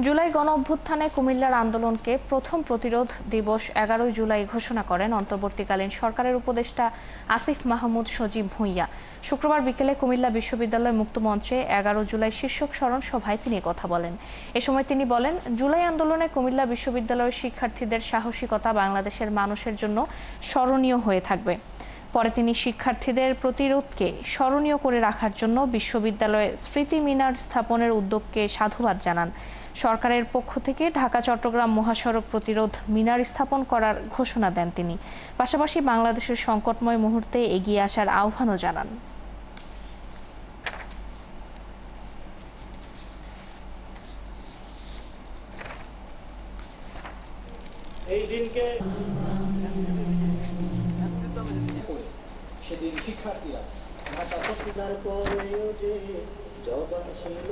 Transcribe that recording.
জুলাই গণঅভ্যুত্থানে কুমিল্লার আন্দোলনকে প্রথম প্রতিরোধ দিবস ১১ জুলাই ঘোষণা করেন অন্তর্বর্তীকালীন সরকারের উপদেষ্টা আসিফ মাহমুদ সজীব ভূঁইয়া। শুক্রবার বিকেলে কুমিল্লা বিশ্ববিদ্যালয় মুক্তমঞ্চে ১১ জুলাই শীর্ষক স্মরণ সভায় তিনি কথা বলেন। এ সময় তিনি বলেন, জুলাই আন্দোলনে কুমিল্লা বিশ্ববিদ্যালয়ের শিক্ষার্থীদের সাহসিকতা বাংলাদেশের মানুষের জন্য স্মরণীয় হয়ে থাকবে। পরে তিনি শিক্ষার্থীদের প্রতিরোধকে স্মরণীয় করে রাখার জন্য বিশ্ববিদ্যালয়ে স্মৃতি মিনার স্থাপনের উদ্যোগকে সাধুবাদ জানান। সরকারের পক্ষ থেকে ঢাকা-চট্টগ্রাম মহাসড়ক প্রতিরোধ মিনার স্থাপন করার ঘোষণা দেন তিনি। পাশাপাশি বাংলাদেশের সংকটময় মুহূর্তে এগিয়ে আসার আহ্বানও জানান। এই দিনকে সেদিন শিক্ষার্থীরা ঢাকা পরেও যে জবান ছিল